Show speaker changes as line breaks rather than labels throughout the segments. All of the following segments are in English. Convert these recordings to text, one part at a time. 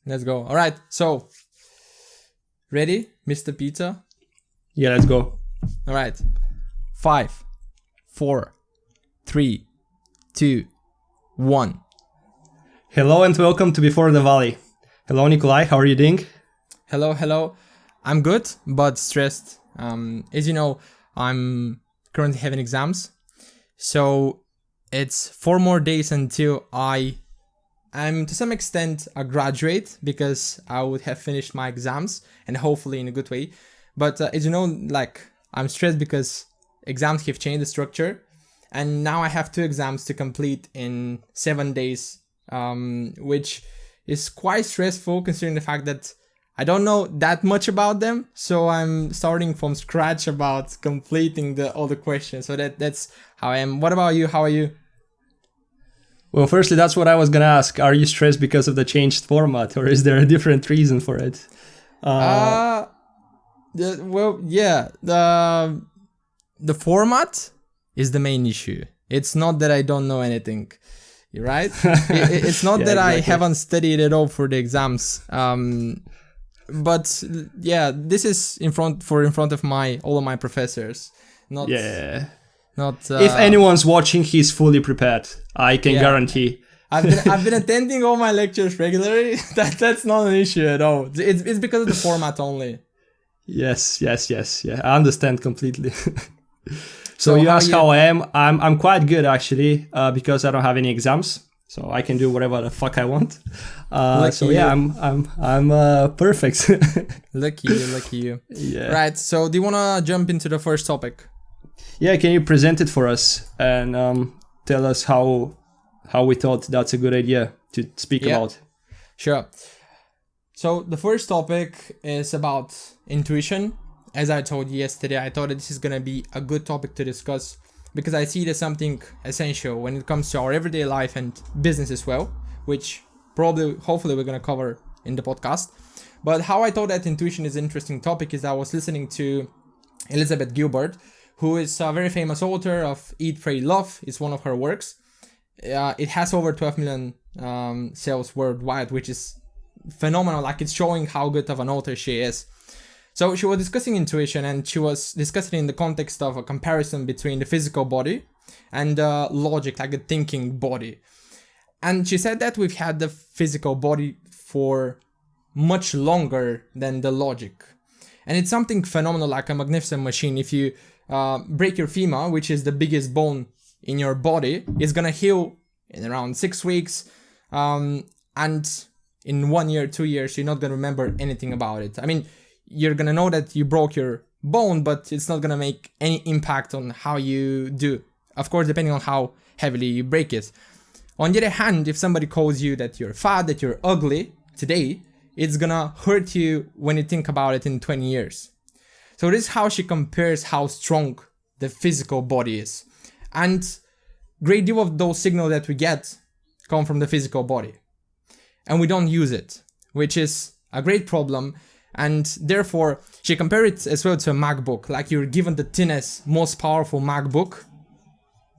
Let's go. All right. So, ready, Mr. Pizza?
Yeah, let's go.
All right. 5, 4, 3, 2, 1.
Hello and welcome to Before the Valley. Hello, Nikolai. How are you doing?
Hello. I'm good, but stressed. As you know, I'm currently having exams. So, it's 4 more days until I'm to some extent a graduate, because I would have finished my exams and hopefully in a good way. But as you know, I'm stressed because exams have changed the structure, and now I have 2 exams to complete in 7 days, which is quite stressful considering the fact that I don't know that much about them. So I'm starting from scratch about completing all the questions. So that's how I am. What about you? How are you?
Well, firstly, that's what I was going to ask. Are you stressed because of the changed format, or is there a different reason for it?
The format is the main issue. It's not that I don't know anything, right? It's not that exactly. I haven't studied at all for the exams. But yeah, this is in front of all of my professors. Not.
If anyone's watching, he's fully prepared. I can guarantee.
I've been attending all my lectures regularly. That's not an issue at all. It's because of the format only.
Yes. Yeah, I understand completely. So you ask how I am. I'm quite good actually, because I don't have any exams, so I can do whatever the fuck I want. I'm perfect.
Lucky you.
Yeah.
Right. So do you wanna jump into the first topic?
Yeah, can you present it for us and tell us how we thought that's a good idea to speak about?
Sure. So the first topic is about intuition. As I told you yesterday, I thought that this is going to be a good topic to discuss because I see it as something essential when it comes to our everyday life and business as well, which hopefully we're going to cover in the podcast. But how I thought that intuition is an interesting topic is I was listening to Elizabeth Gilbert, who is a very famous author of Eat, Pray, Love. It's one of her works. It has over 12 million sales worldwide, which is phenomenal. It's showing how good of an author she is. So she was discussing intuition, and she was discussing in the context of a comparison between the physical body and logic, like the thinking body. And she said that we've had the physical body for much longer than the logic. And it's something phenomenal, like a magnificent machine. If you break your femur, which is the biggest bone in your body, it's gonna heal in around 6 weeks, and in 1 year, 2 years, you're not gonna remember anything about it. I mean, you're gonna know that you broke your bone, but it's not gonna make any impact on how you do. Of course, depending on how heavily you break it. On the other hand, if somebody calls you that you're fat, that you're ugly today, it's gonna hurt you when you think about it in 20 years. So this is how she compares how strong the physical body is. And great deal of those signals that we get come from the physical body. And we don't use it, which is a great problem. And therefore, she compared it as well to a MacBook. Like you're given the thinnest, most powerful MacBook,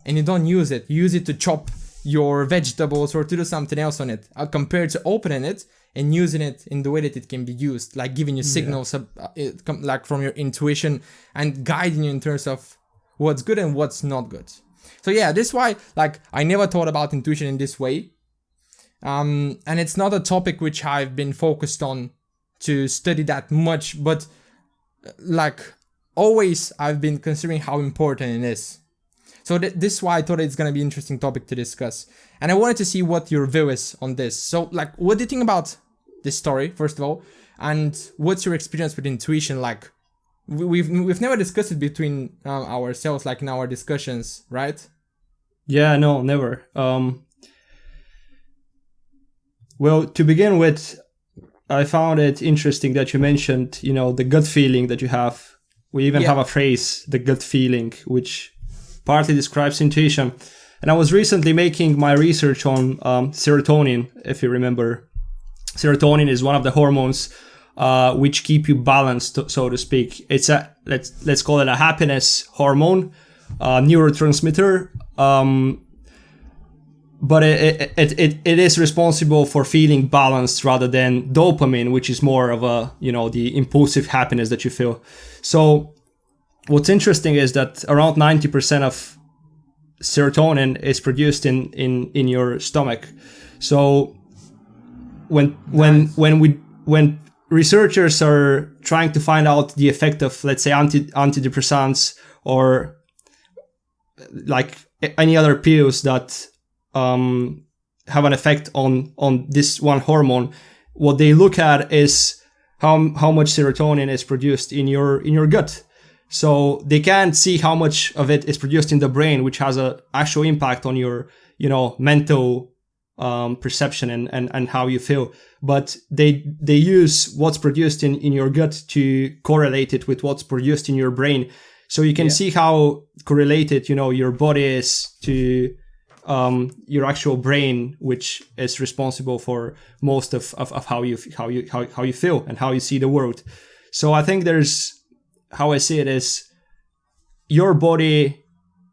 and you don't use it. You use it to chop your vegetables or to do something else on it, compared to opening it and using it in the way that it can be used, like giving you signals like from your intuition and guiding you in terms of what's good and what's not good. So yeah, this is why I never thought about intuition in this way. And it's not a topic which I've been focused on to study that much, but always I've been considering how important it is. So this is why I thought it's going to be an interesting topic to discuss. And I wanted to see what your view is on this. So what do you think about this story, first of all? And what's your experience with intuition? We've never discussed it between ourselves, in our discussions, right?
Yeah, no, never. Well, to begin with, I found it interesting that you mentioned, the gut feeling that you have. We even have a phrase, the gut feeling, which partly describes intuition. And I was recently making my research on serotonin, if you remember. Serotonin is one of the hormones which keep you balanced, so to speak. It's let's call it a happiness hormone, neurotransmitter. but it is responsible for feeling balanced rather than dopamine, which is more of a, the impulsive happiness that you feel. So what's interesting is that around 90% of serotonin is produced in your stomach. So when researchers are trying to find out the effect of, let's say, antidepressants or like any other pills that have an effect on this one hormone, what they look at is how much serotonin is produced in your gut. So they can't see how much of it is produced in the brain, which has a actual impact on your mental perception and how you feel. But they use what's produced in your gut to correlate it with what's produced in your brain. So you can see how correlated your body is to your actual brain, which is responsible for most of how you feel and how you see the world. So I think how I see it is your body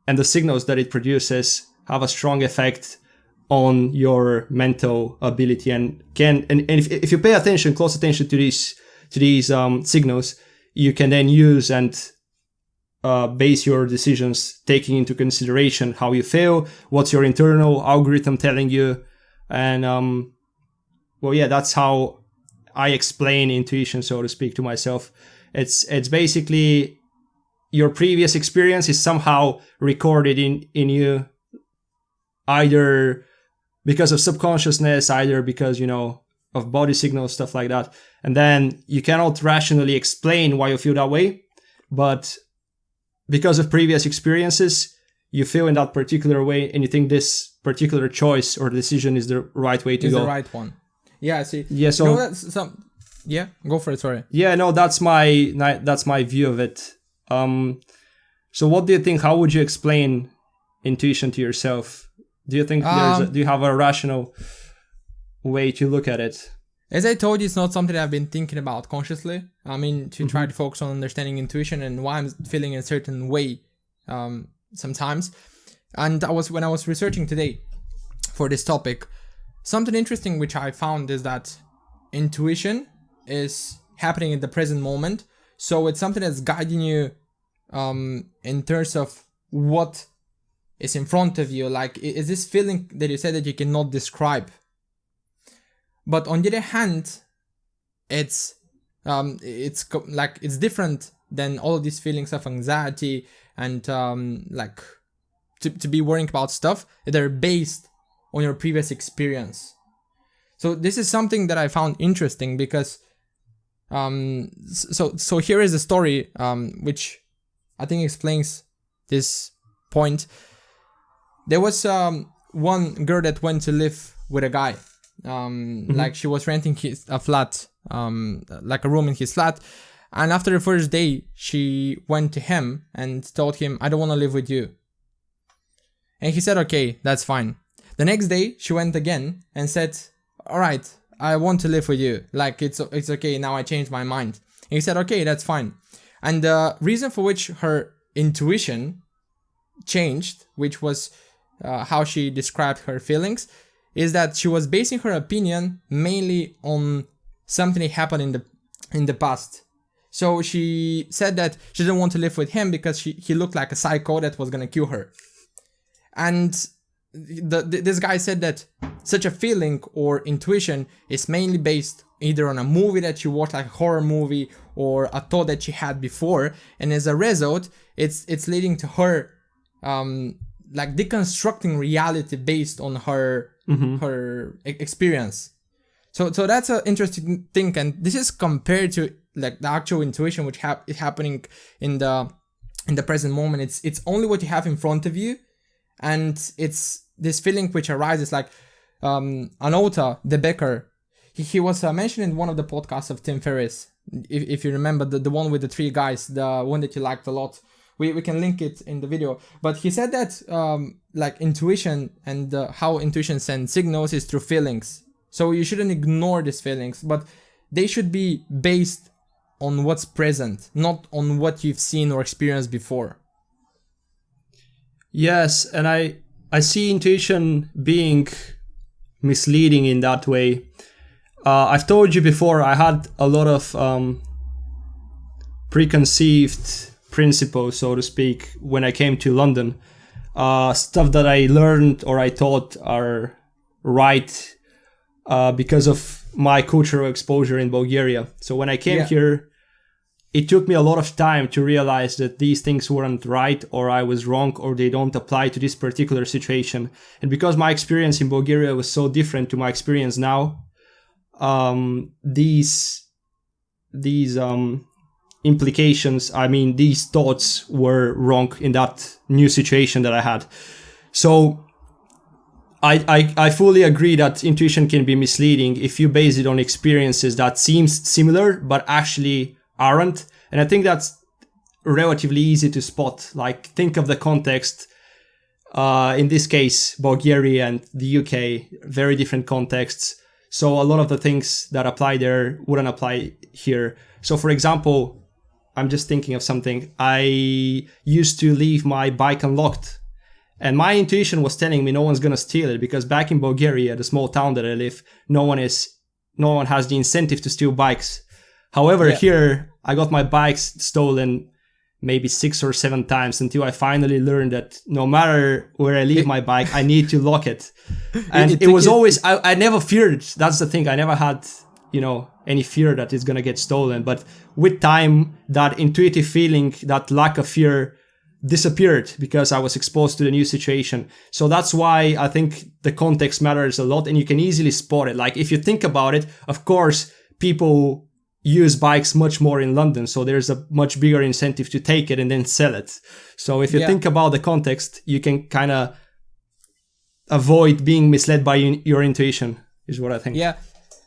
and the signals that it produces have a strong effect on your mental ability, and if you pay close attention to these signals, you can then use and base your decisions taking into consideration how you feel, what's your internal algorithm telling you, and that's how I explain intuition, so to speak, to myself. It's basically your previous experience is somehow recorded in you, either because of subconsciousness, either because of body signals, stuff like that, and then you cannot rationally explain why you feel that way, but because of previous experiences, you feel in that particular way, and you think this particular choice or decision is the right way to go.
Is the right one. Yeah, see.
Yeah, so
that's yeah, go for it, sorry.
Yeah, no, that's my view of it. So what do you think? How would you explain intuition to yourself? Do you think do you have a rational way to look at it?
As I told you, it's not something I've been thinking about consciously. I mean, to try to focus on understanding intuition and why I'm feeling in a certain way sometimes. And when I was researching today for this topic, something interesting which I found is that intuition is happening in the present moment. So it's something that's guiding you in terms of what is in front of you. Like, is this feeling that you said that you cannot describe? But on the other hand, it's different than all of these feelings of anxiety and to be worrying about stuff that are based on your previous experience. So this is something that I found interesting because so here is a story which I think explains this point. There was one girl that went to live with a guy. Like she was renting a flat, like a room in his flat, and after the first day she went to him and told him, I don't want to live with you. And he said, okay, that's fine. The next day she went again and said, all right, I want to live with you, like it's okay, now I changed my mind. And he said, okay, that's fine. And the reason for which her intuition changed, which was how she described her feelings, is that she was basing her opinion mainly on something that happened in the past. So she said that she didn't want to live with him because he looked like a psycho that was gonna kill her. And this guy said that such a feeling or intuition is mainly based either on a movie that she watched, like a horror movie, or a thought that she had before, and as a result, it's leading to her like deconstructing reality based on her experience. So that's an interesting thing, and this is compared to like the actual intuition which is happening in the present moment. It's only what you have in front of you, and it's this feeling which arises like an author, De Becker. He was mentioned in one of the podcasts of Tim Ferriss, if you remember, the one with the three guys, the one that you liked a lot. We can link it in the video. But he said that like intuition and how intuition sends signals is through feelings. So you shouldn't ignore these feelings, but they should be based on what's present, not on what you've seen or experienced before.
Yes, and I see intuition being misleading in that way. I've told you before, I had a lot of preconceived principles, so to speak, when I came to London. Stuff that I learned or I thought are right because of my cultural exposure in Bulgaria. So when I came here, it took me a lot of time to realize that these things weren't right, or I was wrong, or they don't apply to this particular situation. And because my experience in Bulgaria was so different to my experience now, these implications, I mean, these thoughts were wrong in that new situation that I had. So I fully agree that intuition can be misleading if you base it on experiences that seems similar but actually aren't. And I think that's relatively easy to spot. Like, think of the context. In this case, Bulgaria and the UK, very different contexts. So a lot of the things that apply there wouldn't apply here. So for example, I'm just thinking of something. I used to leave my bike unlocked, and my intuition was telling me no one's gonna steal it, because back in Bulgaria, the small town that I live, no one has the incentive to steal bikes. However, here I got my bikes stolen maybe 6 or 7 times until I finally learned that no matter where I leave my bike, I need to lock it. And it was always, I never feared. That's the thing. I never had, any fear that it's going to get stolen. But with time, that intuitive feeling, that lack of fear disappeared because I was exposed to the new situation. So that's why I think the context matters a lot, and you can easily spot it. Like, if you think about it, of course, people use bikes much more in London, so there's a much bigger incentive to take it and then sell it. So if you think about the context, you can kind of avoid being misled by your intuition, is what I think.
Yeah,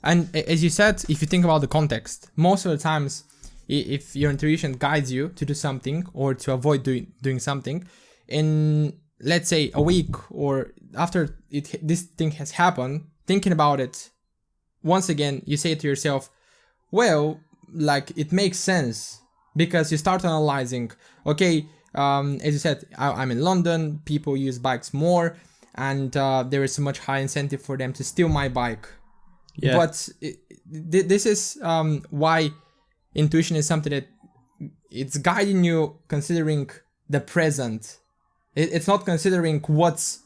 and as you said, if you think about the context, most of the times, if your intuition guides you to do something or to avoid doing something, in, let's say, a week or after this thing has happened, thinking about it, once again, you say to yourself, well, like, it makes sense, because you start analyzing, okay, as you said, I'm in London, people use bikes more, and there is a much higher incentive for them to steal my bike. Yeah. But this is why intuition is something that it's guiding you considering the present. It's not considering what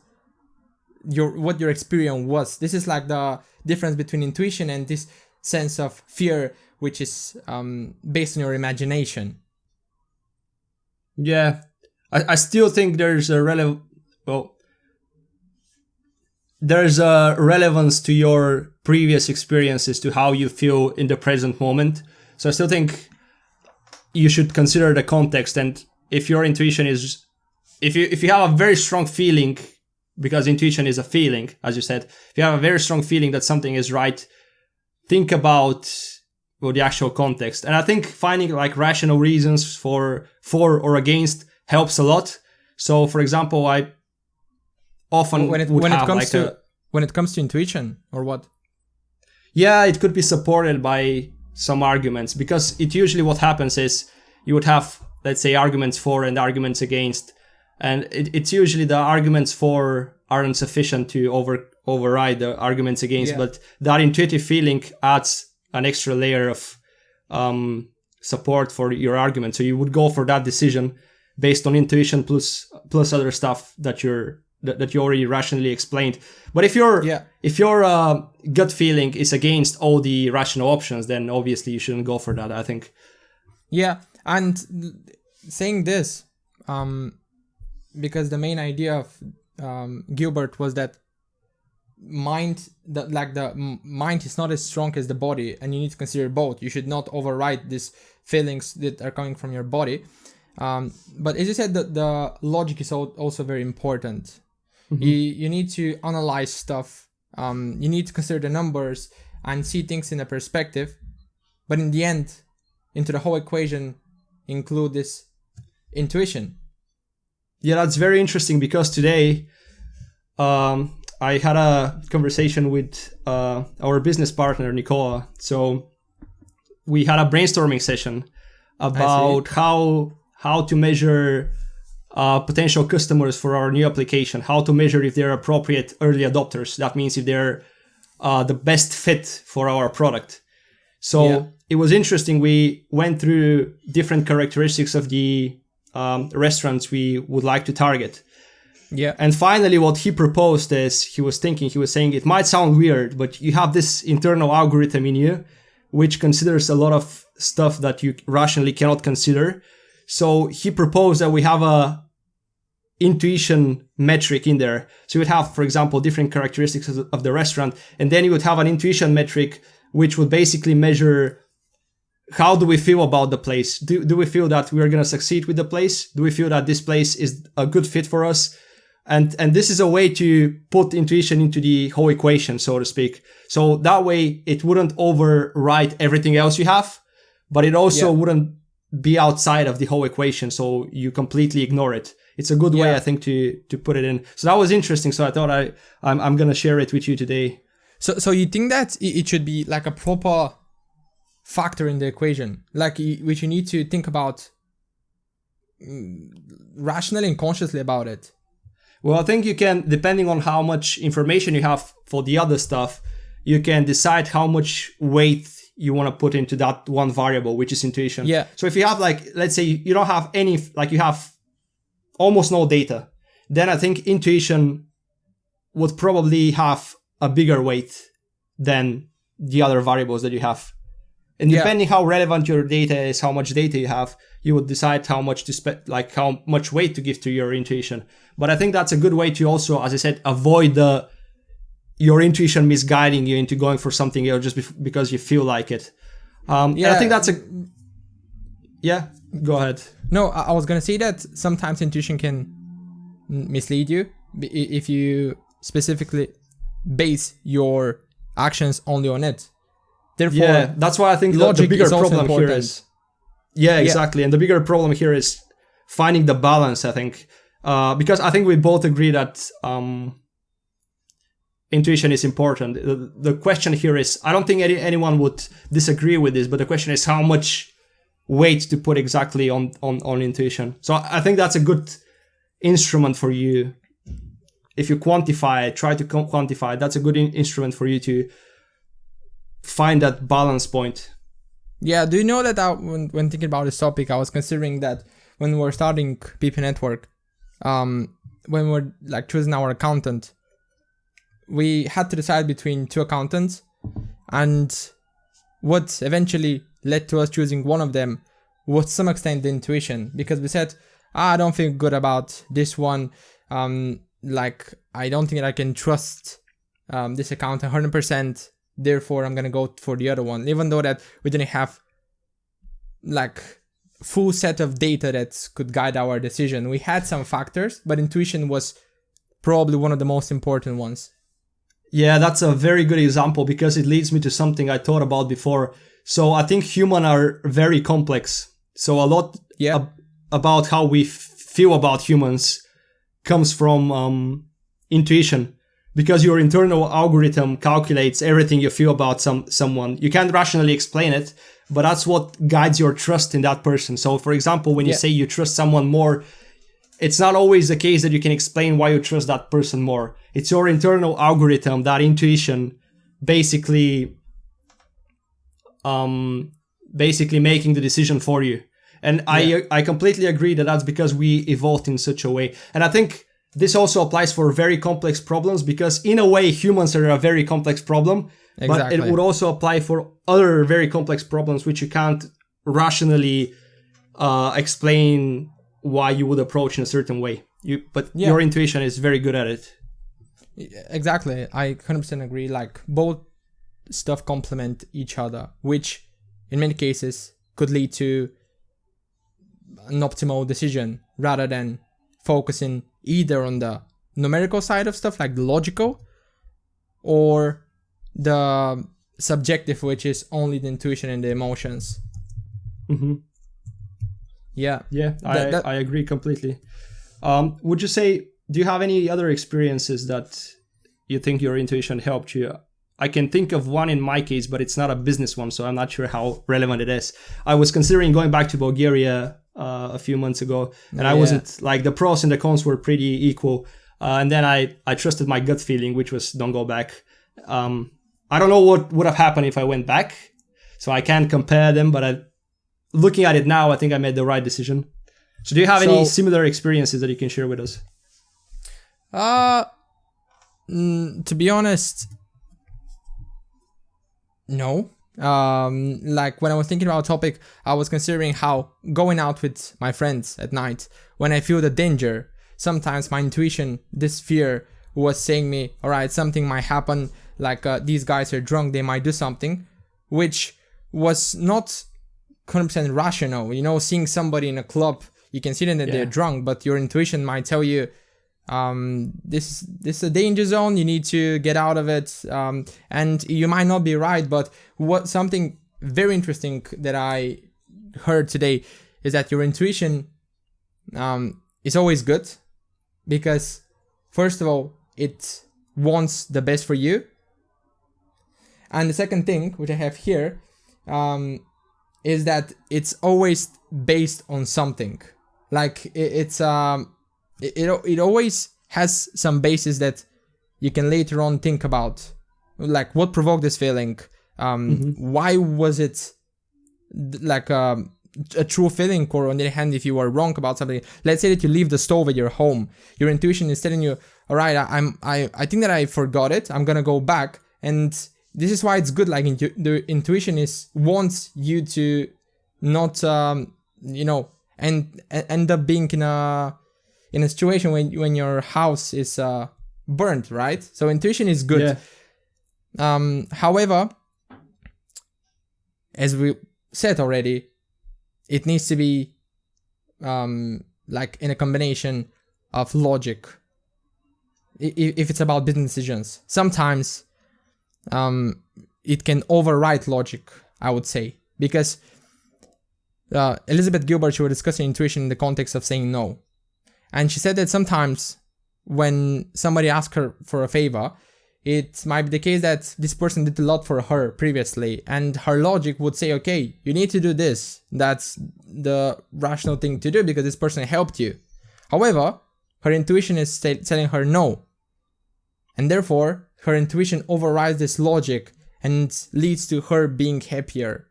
your experience was. This is like the difference between intuition and this sense of fear, which is based on your imagination.
Yeah, I still think there's a relevance to your previous experiences to how you feel in the present moment. So I still think you should consider the context, and if your intuition is, if you have a very strong feeling, because intuition is a feeling, as you said, if you have a very strong feeling that something is right, think about the actual context. And I think finding like rational reasons for or against helps a lot. So for example, I often when it comes to intuition, or what? Yeah, it could be supported by some arguments, because it usually, what happens is you would have, let's say, arguments for and arguments against, and it's usually the arguments for aren't sufficient to override the arguments against, but that intuitive feeling adds an extra layer of support for your argument. So you would go for that decision based on intuition plus other stuff that you already rationally explained. But if your gut feeling is against all the rational options, then obviously you shouldn't go for that, I think. Yeah, and saying this, because the main idea of Gilbert was that the mind is not as strong as the body, and you need to consider both. You should not override these feelings that are coming from your body. But as you said, the logic is also very important. Mm-hmm. You need to analyze stuff. You need to consider the numbers and see things in a perspective. But in the end, into the whole equation, include this intuition. Yeah, that's very interesting, because today I had a conversation with our business partner, Nicola. So we had a brainstorming session about how to measure potential customers for our new application, how to measure if they're appropriate early adopters. That means if they're the best fit for our product. So it was interesting. We went through different characteristics of the restaurants we would like to target.
Yeah.
And finally, what he proposed is he was saying, it might sound weird, but you have this internal algorithm in you, which considers a lot of stuff that you rationally cannot consider. So he proposed that we have a intuition metric in there. So you would have, for example, different characteristics of the restaurant, and then you would have an intuition metric, which would basically measure how do we feel about the place. Do we feel that we're going to succeed with the place? Do we feel that this place is a good fit for us? And this is a way to put intuition into the whole equation, so to speak. So that way it wouldn't override everything else you have, but it also wouldn't be outside of the whole equation. So you completely ignore it. It's a good way, I think, to put it in. So that was interesting. So I thought I'm going to share it with you today.
So you think that it should be like a proper factor in the equation, like which you need to think about rationally and consciously about it?
Well, I think you can, depending on how much information you have for the other stuff, you can decide how much weight you want to put into that one variable, which is intuition.
Yeah.
So if you have, like, let's say you don't have any, like you have almost no data, then I think intuition would probably have a bigger weight than the other variables that you have. And depending how relevant your data is, how much data you have, you would decide how much to like how much weight to give to your intuition. But I think that's a good way to also, as I said, avoid your intuition misguiding you into going for something else just because you feel like it. I think that's go ahead.
No, I was going to say that sometimes intuition can mislead you if you specifically base your actions only on it. Therefore,
that's why I think the bigger problem here is... Yeah, exactly. And the bigger problem here is finding the balance, I think. Because I think we both agree that intuition is important. The question here is, I don't think anyone would disagree with this, but the question is how much weight to put exactly on intuition. So I think that's a good instrument for you. If you quantify it, try to quantify it, that's a good instrument for you to find that balance point.
Yeah, do you know that when thinking about this topic, I was considering that when we were starting PP Network, when we were like choosing our accountant, we had to decide between two accountants, and what eventually led to us choosing one of them was to some extent the intuition, because we said, I don't feel good about this one, like I don't think I can trust this accountant 100%. Therefore, I'm going to go for the other one, even though that we didn't have like full set of data that could guide our decision. We had some factors, but intuition was probably one of the most important ones.
Yeah, that's a very good example because it leads me to something I thought about before. So I think humans are very complex. So a lot about how we feel about humans comes from intuition. Because your internal algorithm calculates everything you feel about someone. You can't rationally explain it, but that's what guides your trust in that person. So, for example, when you say you trust someone more, it's not always the case that you can explain why you trust that person more. It's your internal algorithm, that intuition, basically making the decision for you. And I completely agree that that's because we evolved in such a way. And I think this also applies for very complex problems because in a way humans are a very complex problem, but it would also apply for other very complex problems which you can't rationally explain why you would approach in a certain way. Your intuition is very good at it.
Exactly. I 100% agree. Like both stuff complement each other, which in many cases could lead to an optimal decision rather than focusing either on the numerical side of stuff, like the logical, or the subjective, which is only the intuition and the emotions.
Mm-hmm.
Yeah.
I agree completely. Would you say, do you have any other experiences that you think your intuition helped you? I can think of one in my case, but it's not a business one, so I'm not sure how relevant it is. I was considering going back to Bulgaria a few months ago, and I wasn't like, the pros and the cons were pretty equal. And then I trusted my gut feeling, which was don't go back. I don't know what would have happened if I went back, so I can't compare them. But looking at it now, I think I made the right decision. So do you have any similar experiences that you can share with us?
To be honest, no. Like when I was thinking about a topic, I was considering how going out with my friends at night, when I feel the danger, sometimes my intuition, this fear was saying me, all right, something might happen, like these guys are drunk, they might do something, which was not 100% rational. You know, seeing somebody in a club, you can see them that they're drunk, but your intuition might tell you, this is a danger zone, you need to get out of it, and you might not be right. But what something very interesting that I heard today is that your intuition is always good, because first of all, it wants the best for you, and the second thing which I have here is that it's always based on something. Like it always has some basis that you can later on think about, like what provoked this feeling, why was it like a true feeling, or on the other hand, if you are wrong about something. Let's say that you leave the stove at your home, your intuition is telling you, all right, I think that I forgot it, I'm gonna go back. And this is why it's good, like the intuition wants you to not and end up being in a situation when your house is burnt, right? So intuition is good. However, as we said already, it needs to be like in a combination of logic. If it's about business decisions, sometimes it can override logic, I would say, because Elizabeth Gilbert, she was discussing intuition in the context of saying no. And she said that sometimes when somebody asks her for a favor, it might be the case that this person did a lot for her previously, and her logic would say, okay, you need to do this. That's the rational thing to do because this person helped you. However, her intuition is telling her no. And therefore, her intuition overrides this logic and leads to her being happier.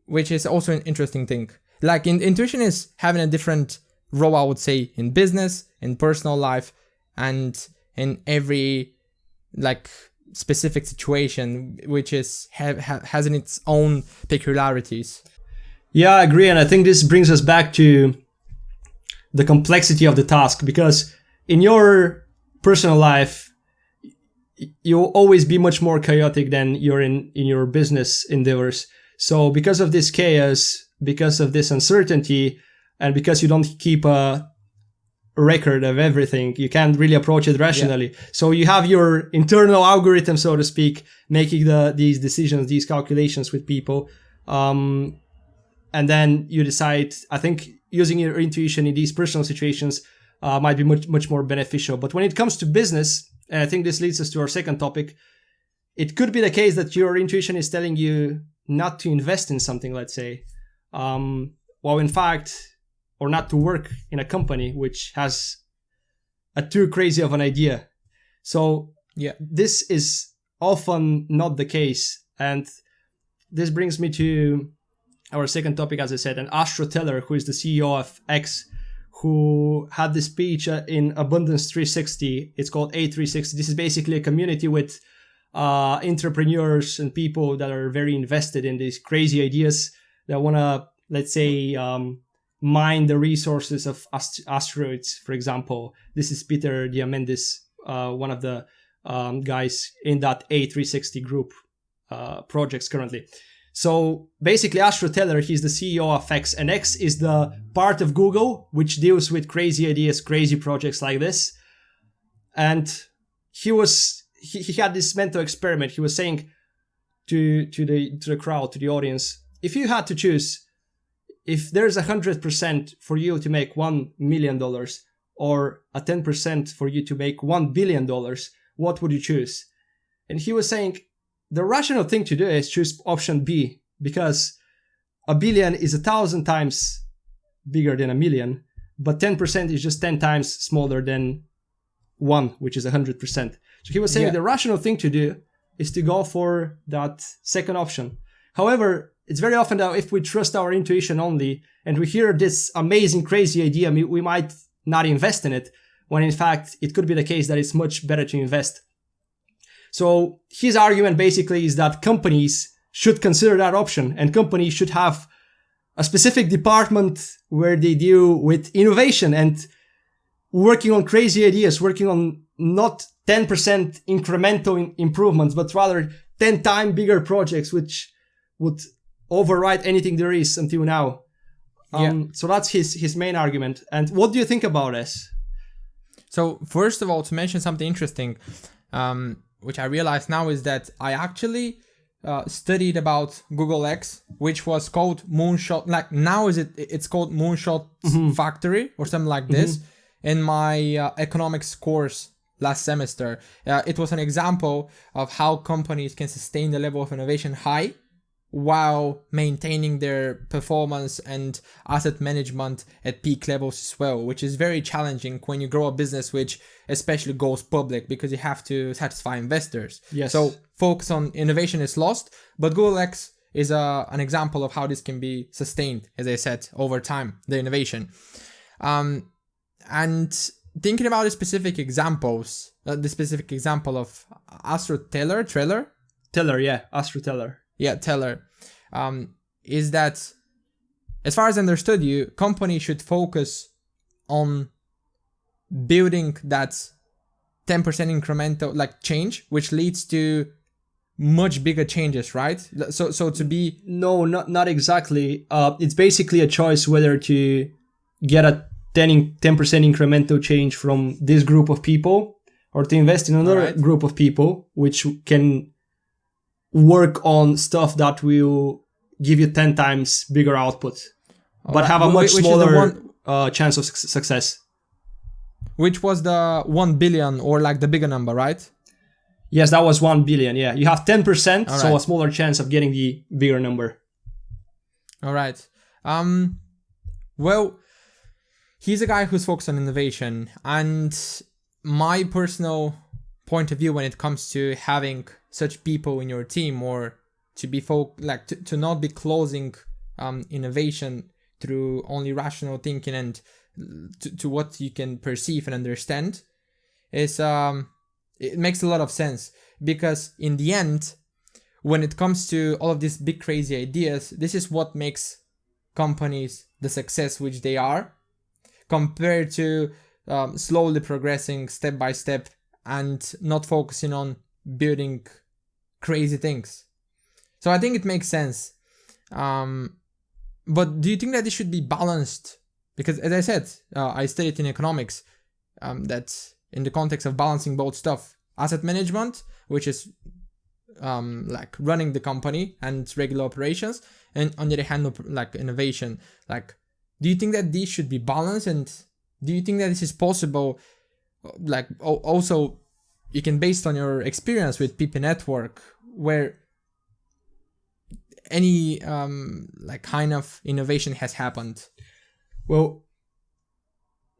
Which is also an interesting thing. Like intuition is having a different role, I would say, in business, in personal life, and in every like specific situation, which is has in its own peculiarities.
Yeah, I agree, and I think this brings us back to the complexity of the task, because in your personal life, you'll always be much more chaotic than you're in your business endeavors. So because of this chaos, because of this uncertainty, and because you don't keep a record of everything, you can't really approach it rationally. So you have your internal algorithm, so to speak, making these decisions, these calculations with people. And then you decide, I think using your intuition in these personal situations might be much more beneficial. But when it comes to business, and I think this leads us to our second topic, it could be the case that your intuition is telling you not to invest in something, let's say, well, in fact, or not to work in a company which has a too crazy of an idea. So this is often not the case. And this brings me to our second topic, as I said, and Astro Teller, who is the CEO of X, who had this speech in Abundance 360. It's called A360. This is basically a community with entrepreneurs and people that are very invested in these crazy ideas that want to, let's say, mine the resources of asteroids, for example. This is Peter Diamandis, one of the guys in that A360 group projects currently. So basically, Astro Teller, he's the CEO of X, and X is the part of Google which deals with crazy ideas, crazy projects like this. And he had this mental experiment. He was saying to the crowd, to the audience, if you had to choose, if there's 100% for you to make $1 million or a 10% for you to make $1 billion, what would you choose? And he was saying the rational thing to do is choose option B, because a billion is 1,000 times bigger than a million, but 10% is just 10 times smaller than 1, which is 100%. So he was saying the rational thing to do is to go for that second option. However, it's very often that if we trust our intuition only and we hear this amazing, crazy idea, we might not invest in it, when in fact it could be the case that it's much better to invest. So his argument basically is that companies should consider that option, and companies should have a specific department where they deal with innovation and working on crazy ideas, working on not 10% incremental improvements, but rather 10 times bigger projects, which would override anything there is until now. So that's his main argument. And what do you think about this?
So first of all, to mention something interesting, which I realize now, is that I actually studied about Google X, which was called Moonshot. Like now it's called Moonshot Factory or something like this. In my economics course last semester, it was an example of how companies can sustain the level of innovation high while maintaining their performance and asset management at peak levels as well, which is very challenging when you grow a business which especially goes public, because you have to satisfy investors.
Yes.
So focus on innovation is lost, but Google X is an example of how this can be sustained, as I said, over time, the innovation. And thinking about the specific examples, the specific example of Astro Teller,
Astro Teller.
Yeah, Teller, is that, as far as I understood you, companies should focus on building that 10% incremental like change, which leads to much bigger changes, right? So to be...
No, not exactly. It's basically a choice whether to get a 10% incremental change from this group of people or to invest in another group of people, which can work on stuff that will give you 10 times bigger output, but have a much smaller chance of success.
Which was the 1 billion, or like the bigger number, right?
Yes, that was 1 billion. Yeah, you have 10%, so a smaller chance of getting the bigger number.
All right. Well, he's a guy who's focused on innovation, and my personal point of view when it comes to having such people in your team, or to be to not be closing innovation through only rational thinking and to what you can perceive and understand, is it makes a lot of sense, because in the end, when it comes to all of these big crazy ideas, this is what makes companies the success which they are, compared to slowly progressing step by step and not focusing on building crazy things. So I think it makes sense. But do you think that it should be balanced? Because as I said, I studied in economics, that in the context of balancing both stuff, asset management, which is like running the company and regular operations, and on the other hand, like innovation. Like, do you think that these should be balanced? And do you think that this is possible? Like, also, you can, based on your experience with PP Network, where any like kind of innovation has happened?
Well,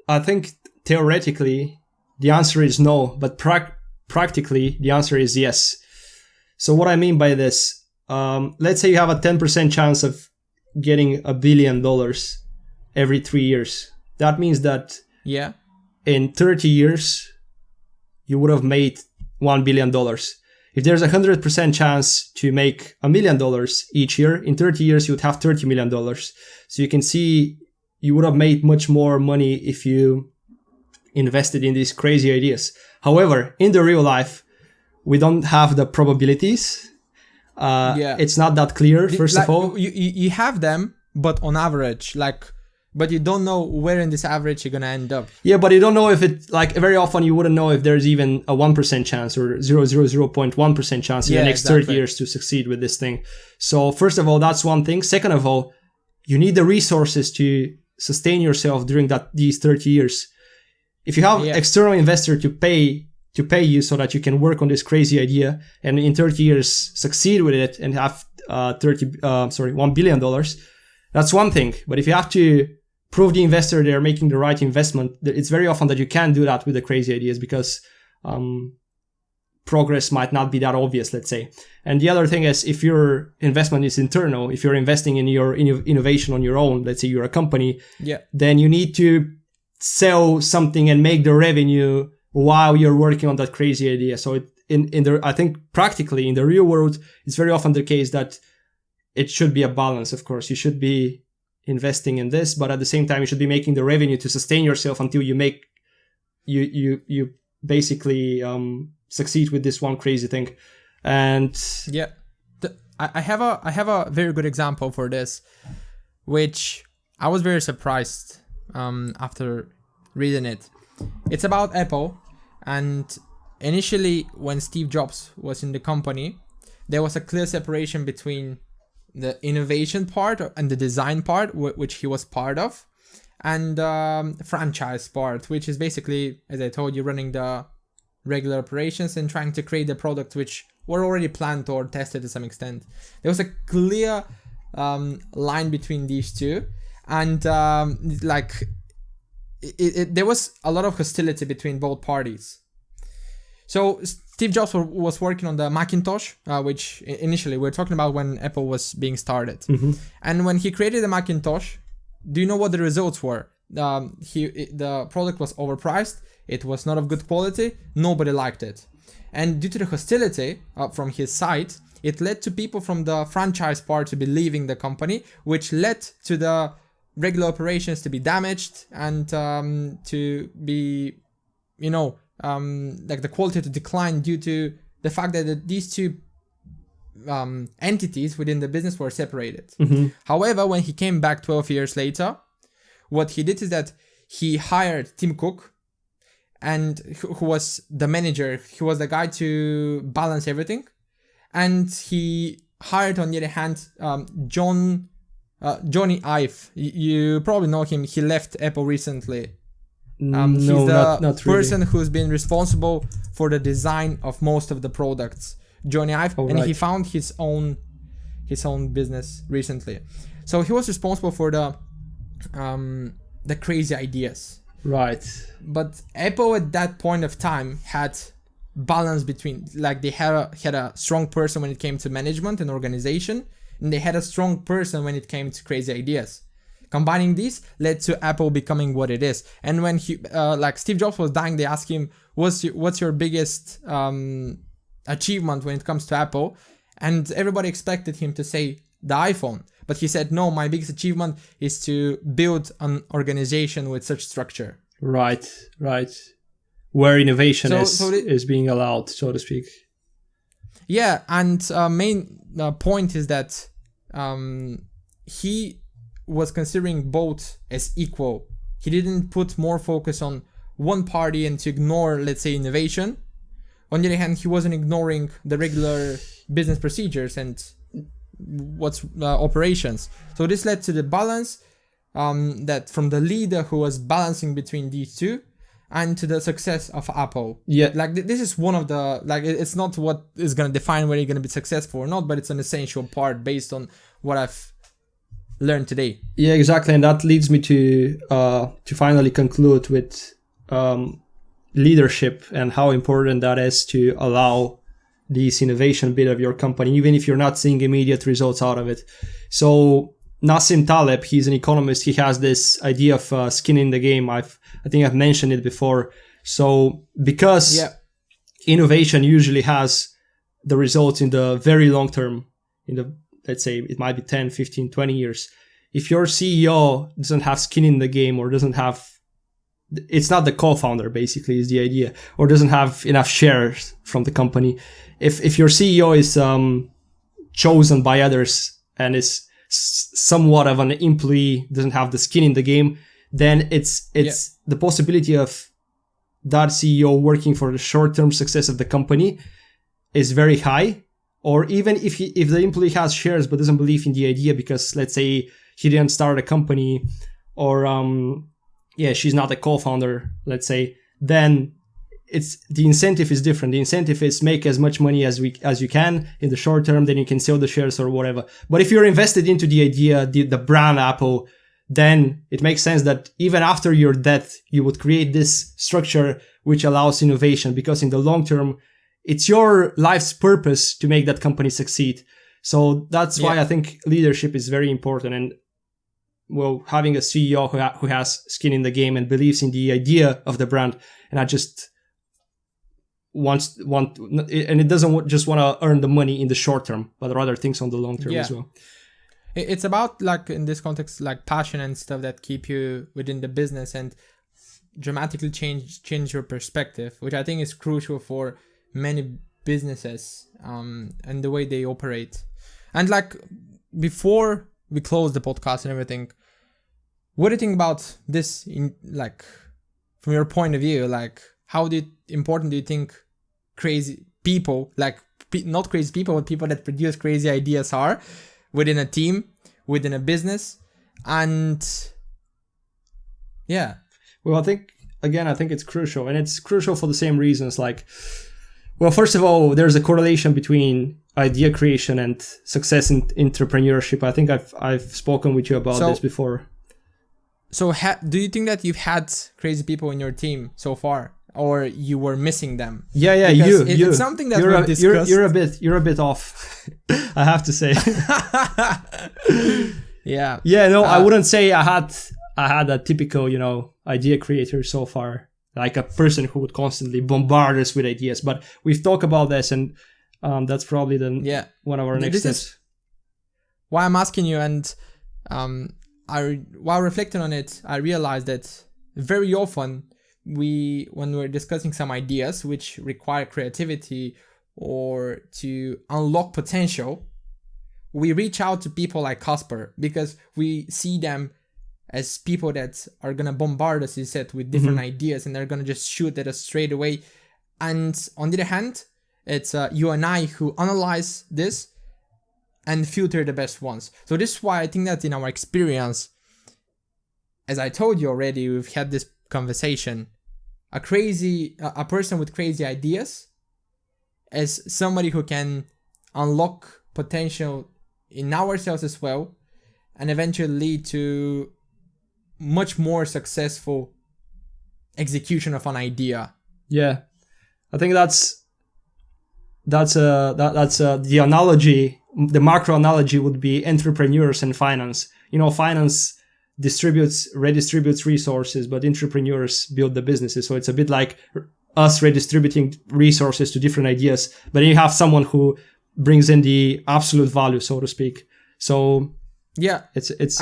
I think theoretically the answer is no, but practically the answer is yes. So what I mean by this, let's say you have a 10% chance of getting $1 billion every 3 years. That means that in 30 years, you would have made $1 billion. If there's a 100% chance to make $1 million each year, in 30 years, you would have $30 million. So you can see you would have made much more money if you invested in these crazy ideas. However, in the real life, we don't have the probabilities. It's not that clear, first of all.
You have them, but on average, but you don't know where in this average you're going to end up.
Yeah, but you don't know if it, very often you wouldn't know if there's even a 1% chance or 0.1% chance in the next 30 years to succeed with this thing. So first of all, that's one thing. Second of all, you need the resources to sustain yourself during these 30 years. If you have external investor to pay you so that you can work on this crazy idea and in 30 years succeed with it and have $1 billion, that's one thing. But if you have to prove the investor they're making the right investment, it's very often that you can't do that with the crazy ideas because progress might not be that obvious, let's say. And the other thing is, if your investment is internal, if you're investing in your innovation on your own, let's say you're a company, then you need to sell something and make the revenue while you're working on that crazy idea. So I think practically in the real world, it's very often the case that it should be a balance. Of course, you should be investing in this, but at the same time, you should be making the revenue to sustain yourself until you make you basically succeed with this one crazy thing. And
I have a very good example for this, which I was very surprised after reading it. It's about Apple, and initially when Steve Jobs was in the company, there was a clear separation between the innovation part and the design part, which he was part of, and franchise part, which is basically, as I told you, running the regular operations and trying to create the product which were already planned or tested to some extent. There was a clear line between these two, and there was a lot of hostility between both parties. So Steve Jobs was working on the Macintosh, which initially we were talking about when Apple was being started.
Mm-hmm.
And when he created the Macintosh, do you know what the results were? The product was overpriced. It was not of good quality. Nobody liked it. And due to the hostility from his side, it led to people from the franchise part to be leaving the company, which led to the regular operations to be damaged and to be, like the quality to decline due to the fact that these two entities within the business were separated.
Mm-hmm.
However, when he came back 12 years later, what he did is that he hired Tim Cook, and who was the manager. He was the guy to balance everything. And he hired, on the other hand, Johnny Ive. You probably know him. He left Apple recently. He's the
not
person
really.
who's been responsible for the design of most of the products, Johnny Ive, and he found his own business recently. So he was responsible for the crazy ideas.
Right.
But Apple at that point of time had balance between, like, they had a strong person when it came to management and organization, and they had a strong person when it came to crazy ideas. Combining these led to Apple becoming what it is. And when Steve Jobs was dying, they asked him, what's your biggest achievement when it comes to Apple? And everybody expected him to say the iPhone. But he said, no, my biggest achievement is to build an organization with such structure.
Right. Where innovation is being allowed, so to speak.
Yeah, and main point is that he was considering both as equal. He didn't put more focus on one party and to ignore, let's say, innovation. On the other hand, he wasn't ignoring the regular business procedures and what's operations. So this led to the balance that from the leader who was balancing between these two, and to the success of Apple.
Yeah.
Like this is one of the, like, it's not what is going to define whether you're going to be successful or not, but it's an essential part based on what I've learned today.
Yeah, exactly. And that leads me to finally conclude with leadership and how important that is to allow this innovation bit of your company, even if you're not seeing immediate results out of it. So Nassim Taleb, he's an economist. He has this idea of skin in the game. I think I've mentioned it before. So because innovation usually has the results in the very long term, let's say it might be 10, 15, 20 years. If your CEO doesn't have skin in the game or doesn't have, it's not the co-founder basically is the idea, or doesn't have enough shares from the company. If your CEO is chosen by others and is somewhat of an employee, doesn't have the skin in the game, then it's the possibility of that CEO working for the short-term success of the company is very high. Or even if the employee has shares but doesn't believe in the idea because, let's say, he didn't start a company, or she's not a co-founder, let's say, then it's the incentive is different. The incentive is make as much money as you can in the short term, then you can sell the shares or whatever. But if you're invested into the idea, the brand Apple, then it makes sense that even after your death, you would create this structure which allows innovation, because in the long term, it's your life's purpose to make that company succeed. So that's why I think leadership is very important. And well, having a CEO who has skin in the game and believes in the idea of the brand, and not just and it doesn't just want to earn the money in the short term, but rather thinks on the long term as well.
It's about, like, in this context, like passion and stuff that keep you within the business and dramatically change your perspective, which I think is crucial for many businesses and the way they operate. And like, before we close the podcast and everything, what do you think about this in, like, from your point of view? Like, how important do you think crazy people, like not crazy people, but people that produce crazy ideas are within a team, within a business? And
well, I think it's crucial, and it's crucial for the same reasons. Like, well, first of all, there's a correlation between idea creation and success in entrepreneurship. I think I've spoken with you about this before.
So do you think that you've had crazy people in your team so far, or you were missing them?
Yeah,
because
you.
It's something that we've discussed.
You're a bit off, I have to say.
Yeah.
Yeah, no, I wouldn't say I had a typical, idea creator so far, like a person who would constantly bombard us with ideas. But we've talked about this, and that's probably one of our next steps.
Why I'm asking you, and while reflecting on it, I realized that very often when we're discussing some ideas which require creativity or to unlock potential, we reach out to people like Casper, because we see them as people that are going to bombard us, as you said, with different ideas, and they're going to just shoot at us straight away. And on the other hand, it's you and I who analyze this and filter the best ones. So this is why I think that in our experience, as I told you already, we've had this conversation, a person with crazy ideas as somebody who can unlock potential in ourselves as well, and eventually lead to much more successful execution of an idea.
Yeah, I think that's the analogy. The macro analogy would be entrepreneurs and finance. Finance redistributes resources, but entrepreneurs build the businesses. So it's a bit like us redistributing resources to different ideas, but then you have someone who brings in the absolute value, so to speak. So it's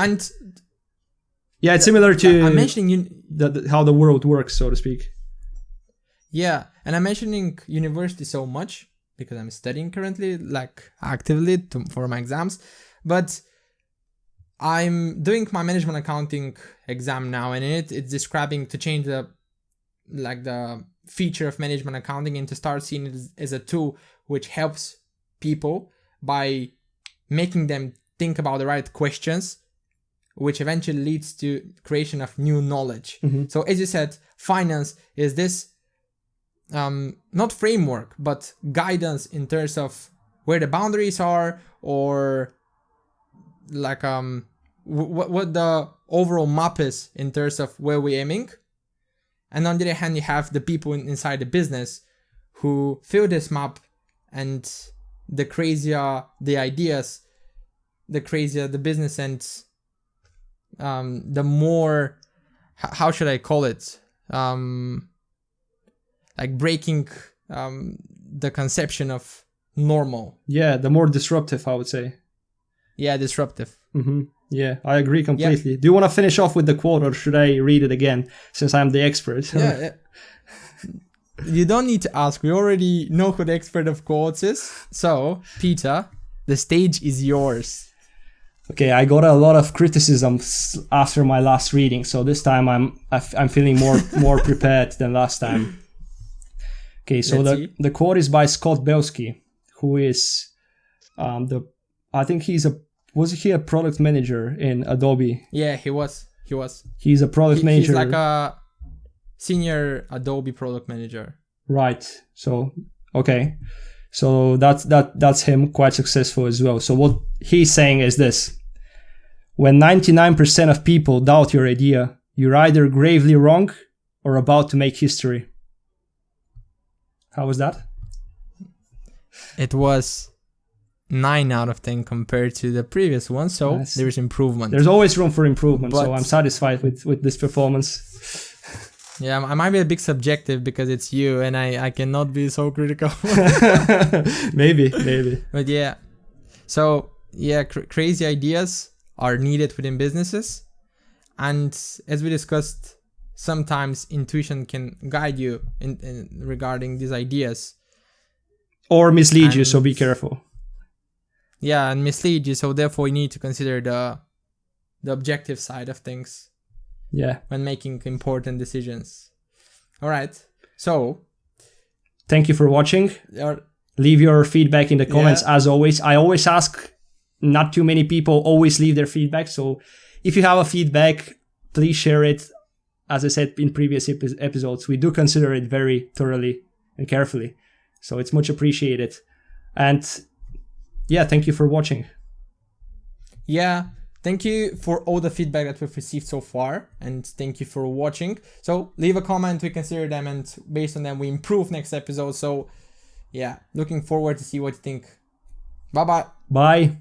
similar to
I'm mentioning
how the world works, so to speak.
Yeah, and I'm mentioning university so much because I'm studying currently, like actively for my exams, but I'm doing my management accounting exam now, and in it's describing to change the feature of management accounting and to start seeing it as a tool which helps people by making them think about the right questions, which eventually leads to creation of new knowledge. So as you said, finance is this not framework, but guidance in terms of where the boundaries are, or like what the overall map is in terms of where we're aiming. And on the other hand, you have the people inside the business who fill this map, and the crazier the ideas, the crazier the business, and the more, how should I call it? Like breaking the conception of normal.
Yeah, the more disruptive, I would say.
Yeah, disruptive.
Yeah, I agree completely. Yeah. Do you want to finish off with the quote, or should I read it again, since I'm the expert?
Yeah. You don't need to ask. We already know who the expert of quotes is. So, Peter, the stage is yours.
Okay, I got a lot of criticism after my last reading, so this time I'm feeling more prepared than last time. Okay, so the quote is by Scott Belsky, who is I think was he a product manager in Adobe?
Yeah, he was.
He's a product manager.
He's like a senior Adobe product manager.
Right. So, okay. So that's him, quite successful as well. So what he's saying is this: when 99% of people doubt your idea, you're either gravely wrong or about to make history. How was that?
It was 9 out of 10 compared to the previous one, so there's improvement.
There's always room for improvement, so I'm satisfied with this performance.
Yeah, I might be a bit subjective because it's you and I cannot be so critical.
maybe.
But yeah, so yeah, crazy ideas are needed within businesses. And as we discussed, sometimes intuition can guide you in regarding these ideas.
Or mislead you, so be careful.
Yeah, and mislead you, so therefore you need to consider the objective side of things.
Yeah.
When making important decisions. All right. So,
thank you for watching. Leave your feedback in the comments as always. I always ask, not too many people always leave their feedback. So if you have a feedback, please share it. As I said in previous episodes, we do consider it very thoroughly and carefully. So it's much appreciated. And yeah, thank you for watching.
Yeah. Thank you for all the feedback that we've received so far, and thank you for watching. So leave a comment, we consider them, and based on them we improve next episode. So yeah, looking forward to see what you think. Bye-bye.
Bye.